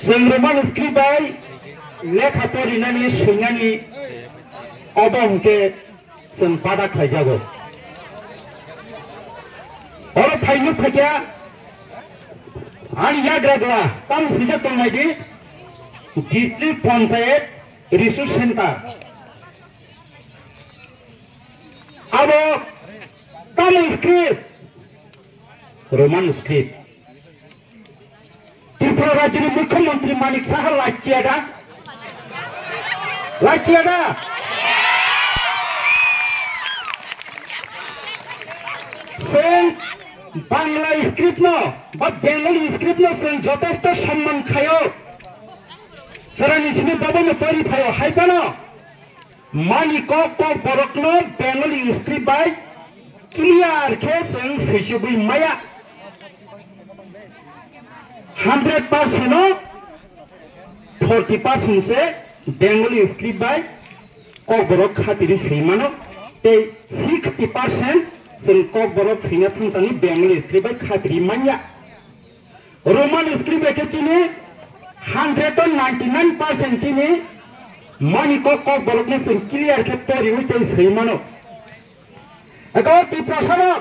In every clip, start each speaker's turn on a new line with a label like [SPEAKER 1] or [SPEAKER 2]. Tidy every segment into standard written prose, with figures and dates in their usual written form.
[SPEAKER 1] जों Roman script bye लेखा फरायनानै सैनानै अबंके जों बादा खायजागौ और फाइनो फाइया आनी याग्राग्ला ताम सिजा तंनायदि डिस्ट्रिक्ट पंचायत रिसोर्स सेंटर अब तामिल स्क्रिप्ट रोमान स्क्रिप्ट त्रिपुरा राज्य मुख्यमंत्री मानिक साहा लाचियादा बांग्ला स्क्रिप्ट न बा बेंगली स्क्रिप्ट न जों जथेष्ट सम्मान खायो सरानिसिनि बाबनो परिफायो हाइबानो मानिको को बरकनो बेंगली स्क्रिप्ट बाय क्लियर के जों सैजुबै माया 100% 40% से बेंगली स्क्रिप्ट बाय को बरक खातिरि सैमानो ते 60% जों को बरक सैना थांतानि बेंगली स्क्रिप्ट बाय खातिरि माया रोमान स्क्रिप्ट के चिनि 199% चिनि मानिको को बरक ने जों क्लियर के परि होते सैमानो अगो त्रिपुरा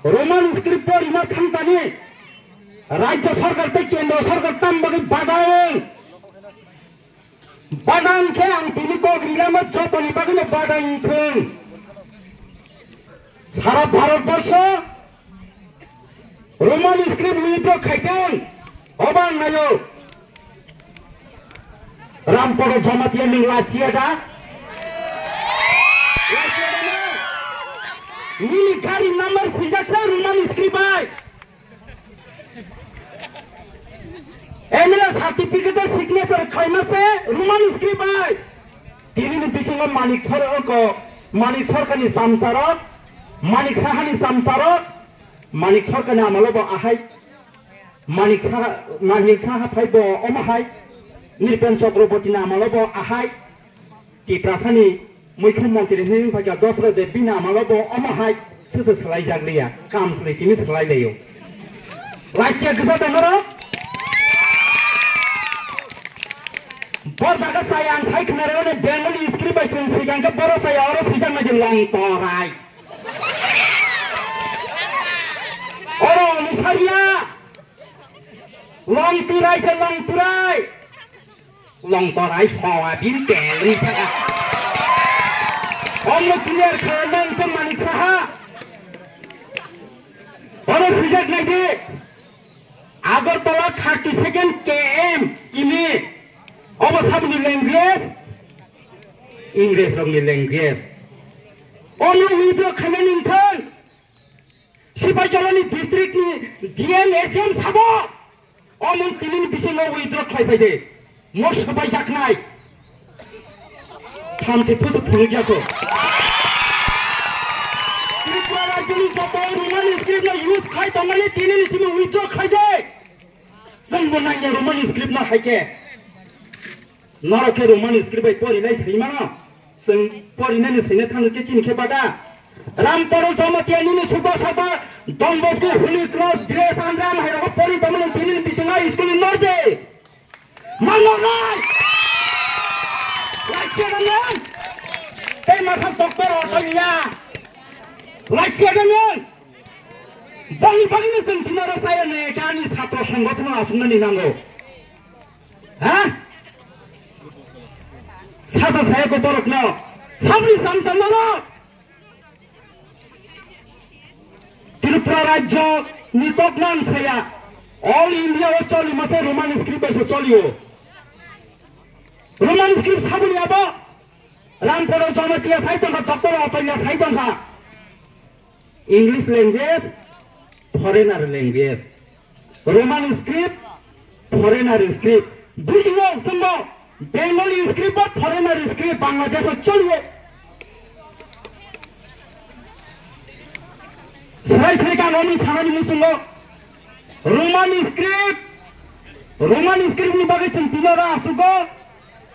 [SPEAKER 1] रोमान स्क्रिप्ट परिमा थांतानि राज्य सरकार पे केंद्र सरकार तंबगी बादान के अंतिम को गिला मत जोतनी बागी में बादान थें सारा भारत वर्ष रोमान स्क्रिप्ट विद्रो खाइटें अबान नायो रामपुर जमातिया में लासियादा मिलिटारी नंबर सिजाचा रोमान स्क्रिप्ट बाय एमएलए सर्टिफिकेट सिग्नेचर खाइमासे रोमान स्क्रिप्ट बाय तिनि बिसिङाव मानिक सरकारनि सामचारक मानिक साहानि सामचारक मानिक सरकारनि आमालबो आहाय मानिक साहा फाइबो अमाहाय निरपेन चक्रवर्ती आमालबो आहाय त्रिपुरानि मुख्यमंत्री नि फाइया दसरा देबि आमालबो अमाहाय सोसो सलाय जागलिया काम सलायथिनि सलायलायो रासिया गोजा दङरो बरदागा सायां साइखनारे बेंगली स्क्रिप्ट बाय जों सिगांखौ बर' साया आरो सिगां नायदि लंतराय अरो मुसारिया लंतराय सवाबिन केलि थाका अमो क्लियर खालामनाय को मानिक साहा अरो सिगां नायदि आगरतला 32 km किमी अब सबनि लैंग्वेज इंग्लिश रंनि लैंग्वेज अनो विडियो खानानै नोंथां सिपाइजलानि डिस्ट्रिक्टनि डीएम एसएम साबो अमन तिनि बिसिङाव विड्र खालायबायदे मोर सबाय जाखनाय थामसे फोसो फुलुजाखौ त्रिपुरा राज्यनि जत रोमान स्क्रिप्ट यूज खाय तमानि तिनि सिम विड्र खायदे जोंबो नायनो रोमान स्क्रिप्ट ना हायके नरके रोमान स्क्रिप्ट बाय परिनाय सैमाना जों परिनायनि सैना थांनो के चिनखे बादा रामपुर जमातियानि सुबा साबा डनबस्को हुली क्रॉस ग्रेस आंद्राम हायरो परि तमन तिनि बिसिङा स्कुल नर्दे माननाय लाइसेगन ते मासा डक्टर अटलिया लाइसेगन बाङि जों तिनारा सायने गानि छात्र संगठन आसुनानि नांगौ हा सासा सायाको बरकनो सबनि सामचानो त्रिपुरा राज्य नितोकनान साया ऑल इंडिया चलि मासे रोमान स्क्रिप्ट बायसो चलियो रोमान स्क्रिप्ट साबनि आबो रामपुर जमातिया साइतंखा डक्टर अचल्या साइतंखा English language foreigner language Roman script foreigner script बुझियो संभव बेंगली स्क्रिप्ट और फॉरेनर स्क्रिप्ट बांग्लादेश चलिए सराय का नोनी सानानि मुसुंगो रोमान स्क्रिप्ट नि बागै जों तिनारा आसुगो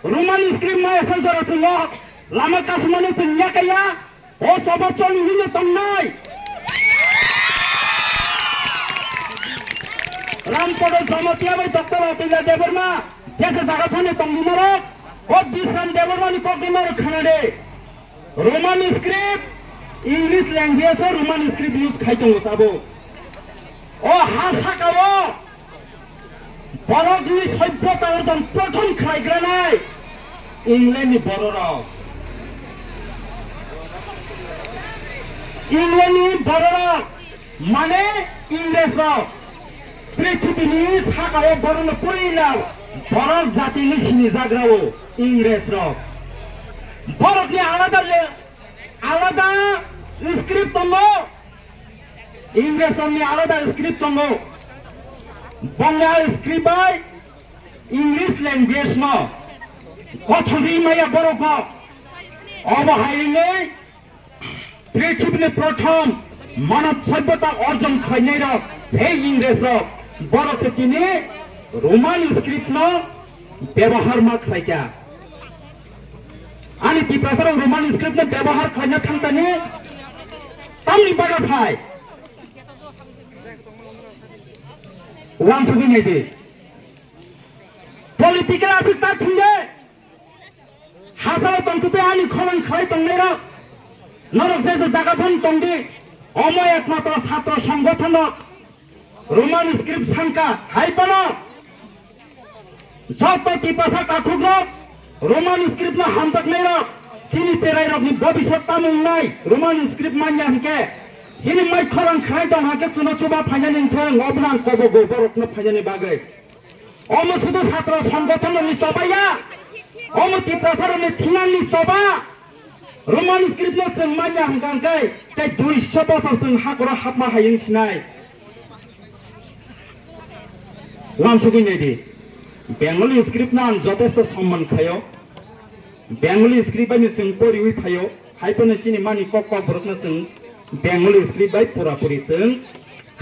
[SPEAKER 1] रोमान स्क्रिप्ट मा एसन जरथुंगो लामा कासमानि जों याकैया ओ सबा चलिनो तंनाय रामपद जमतिया बै डॉक्टर अतुल्य देवबर्मा जैसे जगह फने तंगुमरो ओ विश्राम देवबर्मा नि कोगिमरो खानाडे रोमान स्क्रिप्ट इंग्लिश लैंग्वेज और रोमान स्क्रिप्ट यूज खाइतंगो ताबो ओ हासाकाओ बरगनि सभ्यता अर्जन प्रथम खाइग्रानाय इंग्लैंडनि बर राव इंग्लैंडनि बर राव माने इंग्लिश राव पृथ्वीनि साकाओ बरनो पहिला बरक जातिनि सिनिजाग्राओ इंग्लिश राव बरकनि आलादा स्क्रिप्ट दङ इंग्लिश रावनि आलादा स्क्रिप्ट दङ Bengal script by English language न कथनि माया बरक अबहायनै पृथ्वीनि प्रथम मानव सभ्यता अर्जन खाइनाय र जे इंग्लिश र बरक तिनी रोमान स्क्रिप्ट न व्यवहार मा खाइका आणि ती प्रसार रोमान स्क्रिप्ट न व्यवहार खाइना थांतानी तामनि बागा फाय वान सुगि नै दे पॉलिटिकल आसिकता थिंगे हासाव तंतुते आनि खलन खाइ तंगनै र नरक जैसे जागाफोन तंगि अमय एकमात्र छात्र संगठन रोमान स्क्रिप्ट सांका हाइपन जत तिपासा काखुग्र रोमान स्क्रिप्ट न हामजक नै र चिनी चेराइ रगनि भविष्य तामुं नै रोमान स्क्रिप्ट मान्या हके चिनी मै खरन खाइ दं हके चुनो चुबा फाइनानि थं अबनां कबो गोबरक न फाइनानि बागै अम सुदु छात्र संगठन नि सबाया अम तिपासा नि थिनानि सबा रोमान स्क्रिप्ट न जों मान्या हंगांकै तै 200 बोसोर जों हाखर हाबमा हायिं सिनाय वामसुगि नै दे बेंगली स्क्रिप्ट ना जथेष्ट सम्मान खायो बेंगली स्क्रिप्ट बाय जों परिवि फायो हाइपन चिनि मानि कक बरकनो जों बेंगली स्क्रिप्ट बाय पुरापुरि जों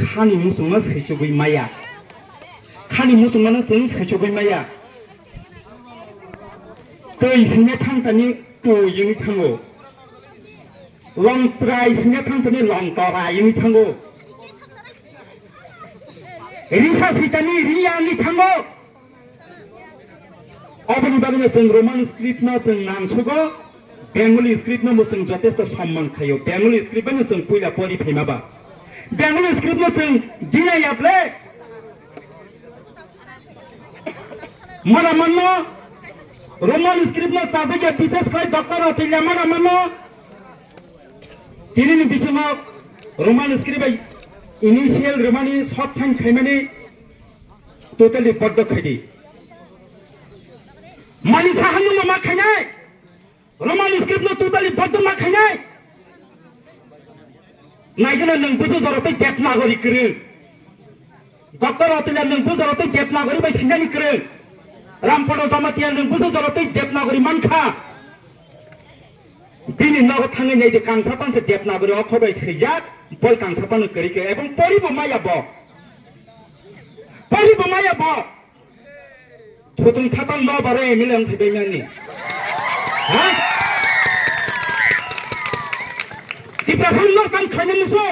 [SPEAKER 1] खानि मुसुमा सैसुगै माया खानि मुसुमानो जों सैसुगै माया दै सिंने थांतानि तोयिं थांगो लं प्राइ सिंने थांतानि लं तरायिं थांगो रिसा सैतानि रियानि थांगो अबनि बागैनो जों रोमान स्क्रिप्ट न जों नामसुगो बेंगली स्क्रिप्ट न जों जथेष्ट सम्मान खायो बेंगली स्क्रिप्ट न जों पहिला परि फैमाबा बेंगली स्क्रिप्ट न जों दिनायाब्ले मना मन्नो रोमान स्क्रिप्ट न साजगे विशेष गरी डॉक्टर अतुल्य मना मन्नो तिनिनि बिषयमा Roman script initial रोमानी short sign खाइमाने totally बड्ड खाइदि मानि साहानु मा खाइनाय रोमान स्क्रिप्ट न टोटली बड्ड मा खाइनाय नायगोन नों बुझो जरतै गेट नागरिक करो डॉक्टर अतुल्य नों बुझो जरतै गेट नागरिक बाय सिंगानि करो रामपद जमतिया नों बुझो जरतै गेट नागरिक मानखा बिनि नग थाङै नै दे कांसापान से गेट नागरिक अखबाय सैजाक बय कांसापान करिके एवं परिबो माया ब थुतुं थातां न बारे मिलन फैबायमानि हा तिप्रासन न कान खाइने मुसुं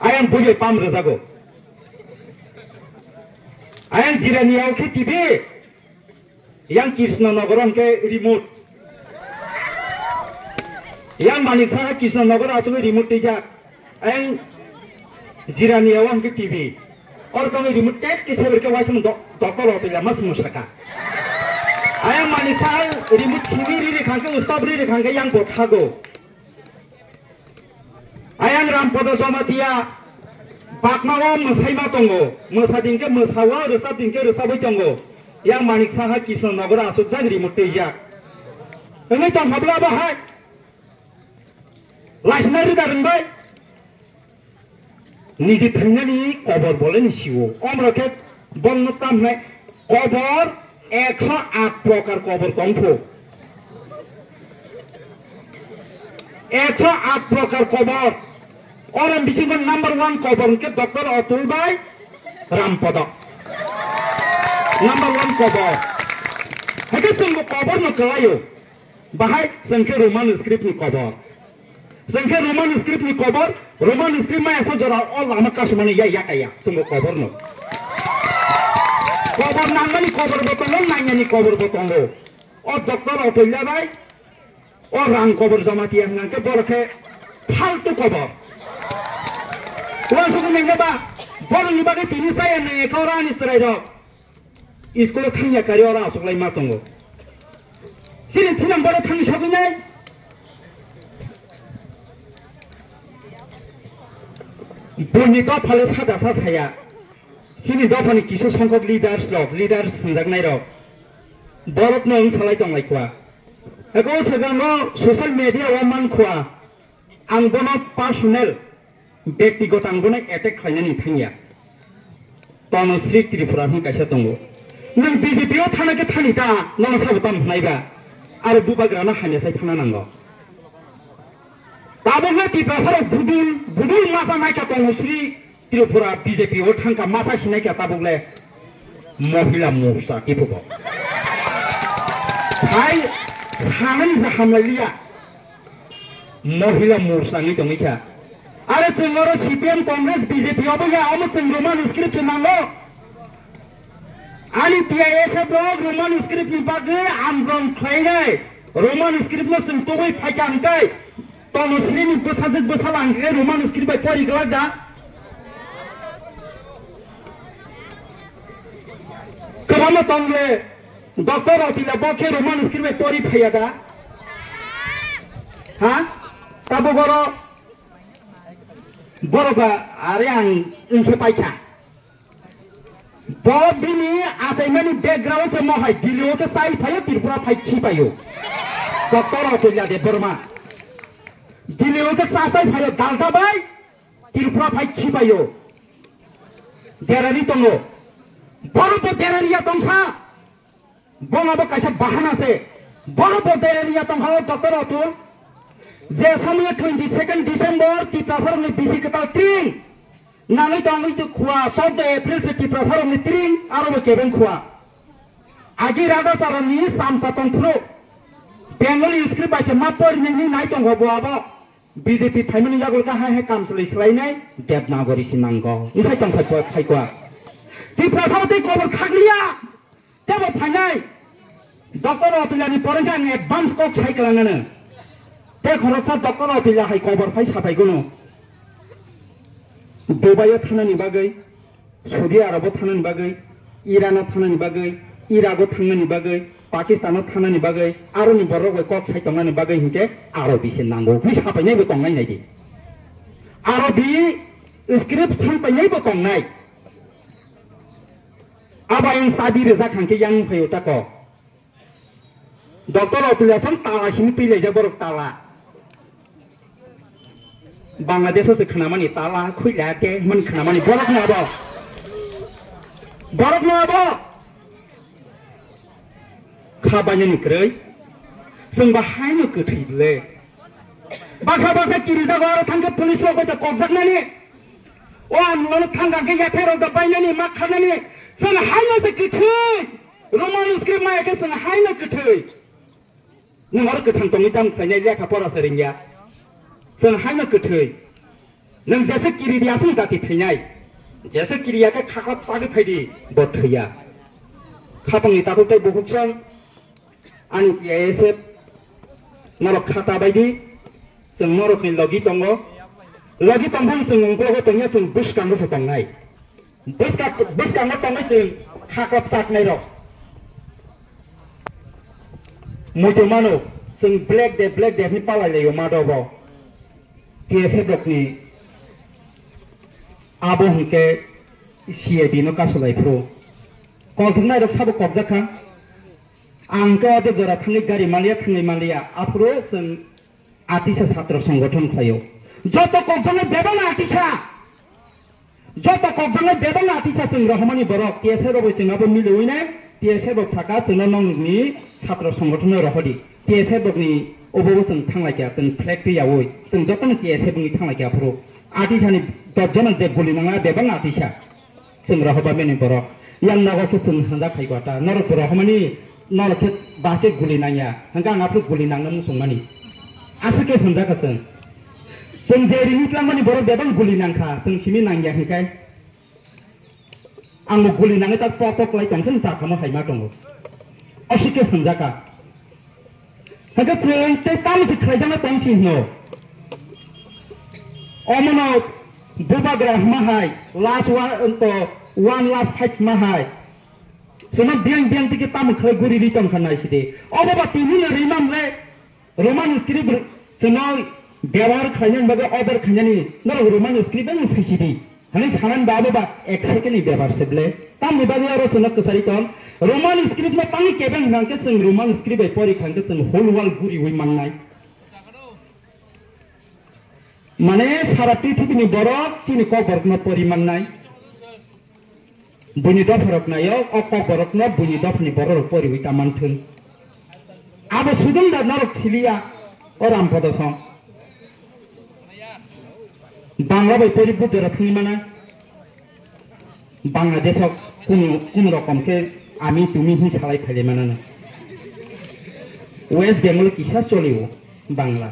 [SPEAKER 1] आयन बुगे पाम रजागो आयन जिरानियाव के TV yang Krishnanagar ke remote yang Maniksa Krishnanagar asu remote teja yang Jirani awam ke TV और कहीं remote टेप किसे बरके वाचन डॉक्टर होते हैं मस्त मुश्किल ayang Maniksa remote TV री खाके उस्ताबरी री खाके yang बोथागो ayang Rampod Jomatiya bakmawa मसाइमा तंगो मसादिंके मसावा रसादिंके रसाबै तंगो yang Maniksa Krishnanagar asu jang remote teja ini tang habla bahai लाइसनारि दारंबाय निजे थांनानै कबर बोलेन सिवो अमरके बन्न तामनाय कबर 108 प्रकार कबर दंफो 108 प्रकार कबर और बिसिंग नंबर 1 कबर के डॉक्टर अतुल भाई रामपद नंबर 1 कबर हके संग कबर न कलायो बाहाय संख्या रोमान स्क्रिप्ट नि कबर संख्या रोमान स्क्रिप्ट नि cover Roman script ma esa jora all lama kasumani ya kaya sungguh cover no. Cover nangani cover botol nangani cover botol lo. Oh dokter otoilla bai. Oh rang cover jamati yang nangke borke faltu cover. Tuan suku mengge ba. Borong ni bagai tini saya ne kauran Israel dok. Iskolo thangya kari orang asok lai matongo. Sini tinam boro thang sabunya. Bunyi to phale sada sa saya. Sini do phani kisu songkok leaders hanjaknai rok. Borok no salai tong lai kwa. Ego segango social media wa man kwa. Ang bono personal ব্যক্তিগত আঙ্গনে attack খাইনানি Thaiya তনশ্রী ত্রিপুরানি কাইসা দङ नों बिजेपियाव थानायखौ थानिता नों साबधान नायबा आरो बुबाग्राना हानियासाय थाना नांगौ दाबोनो टिप्रासाराव बुदुल मासा नायका तनश्री त्रिपुरा बिजेपियाव थांका मासा सिनायका ताबुगले महिला मोर्चा टिपुगो हाय साननि जा हामलायलिया महिला मोर्चा नि दङैखा आरो जोंनो सीपीएम कांग्रेस बीजेपी आवबो या आमो जों रोमान स्क्रिप्ट नांगौ आनि पीआईएसएफ लोग रोमान स्क्रिप्ट नि बागै आन्दोलन खालायनाय रोमान स्क्रिप्ट न जों तबै फायखांकै तनश्री नि बोसाजों बोसालांकै रोमान स्क्रिप्ट बाय परिगला दा कबानो तंगले डॉक्टर अतिला बखे रोमान स्क्रिप्ट बाय परि फाया दा हा ताबो गरो बरबा आरे आं इनखे पाइखा बबिनी आसाइमानि बैकग्राउंड से महै दिल्लीओ के साइ फायो त्रिपुरा फाइ खि पायो डॉक्टर अतुल्या दे बर्मा दिल्लीओ के सासाइ फायो दालता बाय त्रिपुरा फाइ खि पायो देरारि दङो बरबो देरारिया दंखा बङाबो काइसा बाहाना से बरबो देरारिया दंखा डॉक्टर अतुल जे समय 22 डिसेम्बर टिप्रासार में बीसी कताल ट्रिंग नानै दाङै तो खुआ 14 एप्रिल से टिप्रासार में ट्रिंग आरो केबेन खुआ आगि रादा सारनि सामसा तंफ्रो बेंगल स्क्रिप्ट बाइसे मा परिनि नाय दंगो बआबो बीजेपी फाइमनि जागल का हाय कामसलै स्लायनाय देबनागरि सिनांगौ निसाय तंसाय फाइखवा टिप्रासार ते खबर खागलिया तेबो फाइनाय डॉक्टर अतुल्यानि परंगा एडवांस कक साइकलाङानो ते खरसा डॉक्टर अतिला हाय खबर फाइ साफायगोनो दुबाइयाव थानायनि बागै सौदी आरबाव थानायनि बागै इरानाव थानायनि बागै इराकआव थांनायनि बागै पाकिस्तानाव थानायनि बागै आरो नि बर'ग कक साइतंनानि बागै हिंके आरो बिसे नांगौ बि साफायनायबो दंनाय नायदि आरो बि स्क्रिप्ट साफायनायबो दंनाय आबायन साबि रोजा खांके यां फैयो ताको डॉक्टर अतुल्या सम तालासिनि फैलायजा बरक ताला बांग्लादेश से खानामानि ताला खुइला के मन खानामानि बरफ नाबो खाबायनो निख्रै जों बाहायनो गोथैले बासा किरिजागो आरो थांगे पुलिस लोगो त कबजाकनानि ओ आंनो थांगाके याथेरो दबायनानि मा खानानि जों हायनो से गोथै रोमान स्क्रिप्ट मायके जों हायनो गोथै नों आरो गोथां दङै दाम फायनाय लेखा फरायसा रोंगिया जों हायनो गोथै नों जेसे किरियासो गाति फैनाय जेसे किरियाके खाखाब सागै फायदि बथैया खाबांनि तातै बहुतजों आनि पीआईएसएफ नरक खाता बायदि जों नरकनि लगी दङ लगी दंफां जों नंगौ दंया जों बुसकांगो दंनाय बुसकांगो दंनाय जों खाखाब सागनाय र मोदमानो जों ब्लेक डे नि पालायलायो मादबो पीएसएफ रकनि आबो हंके सीआईडी नो कासलायफ्रो कलथुमनाय रक साबो कबजाखा आंको आदे जरा थांनि गारि मालिया आफरो जों आतिसा छात्र संगठन खायो जत कबजाने बेबना आतिसा जों रहमानि बरक पीएसएफ रबो जोंनाबो मिलुयनाय पीएसएफ रक थाका जोंना नंनि छात्र संगठन रहदि पीएसएफ रकनि अबो जों थांलायखा जों फ्लेग फैयावै जों जतन पीएसएफ नि थांलायखा आफरो आतिसानि दजन जे गुलि नङा बेबां आतिसा जों रहबा मेनि बरक यां नागो जों हांजा खायगता नरक रहमानि नरक बाके गुलि नाया हांगा आफरो गुलि नांनो मुसंमानि आसके हांजा जों जों जेरैनिफ्राय माने बर' बेबां गुलि नांखा जों सिमी नांगियाखै आंबो गुलि नाङै दा पक लाइटखौ जाखामो हायमा दङ असिके होनजाका हागा जों ते तामसे खायजाना तामसे न अमनो बुबाग्रा माहाय लास्ट वन लास्ट फाइट माहाय जोंना बियां तिके ताम खाय गुरि रिटर्न खानाय सिदे अबबा तिनि रिमाम रे रोमान स्क्रिप्ट जोंना बेवार खायनो बागे अर्डर खायनानि न रोमान स्क्रिप्ट न सिसिदि हने सानन बाबा एक सेकेंड ही बेवार सेबले ताम निबागे आरो जोंना कसारि तन रोमान स्क्रिप्ट में पानी केबें नांके जों रोमान स्क्रिप्ट परि खांके जों होल वाल गुरि बै माननाय माने सारा पृथ्वीनि बरफ चिनि क बरफनो परि माननाय बुनि दफरक नायो अक बरफनो बुनि दफनि बरफ परि बै तामानथों आबो सुदुं दा नरक सिलिया और आमपदसं बांला बै परि बुजरफनि माना बांलादेशक কোন রকমকে আমি তুমি হি সালাই খাইলে মানে না ওয়েস্ট বেঙ্গল কিসা চলিব বাংলা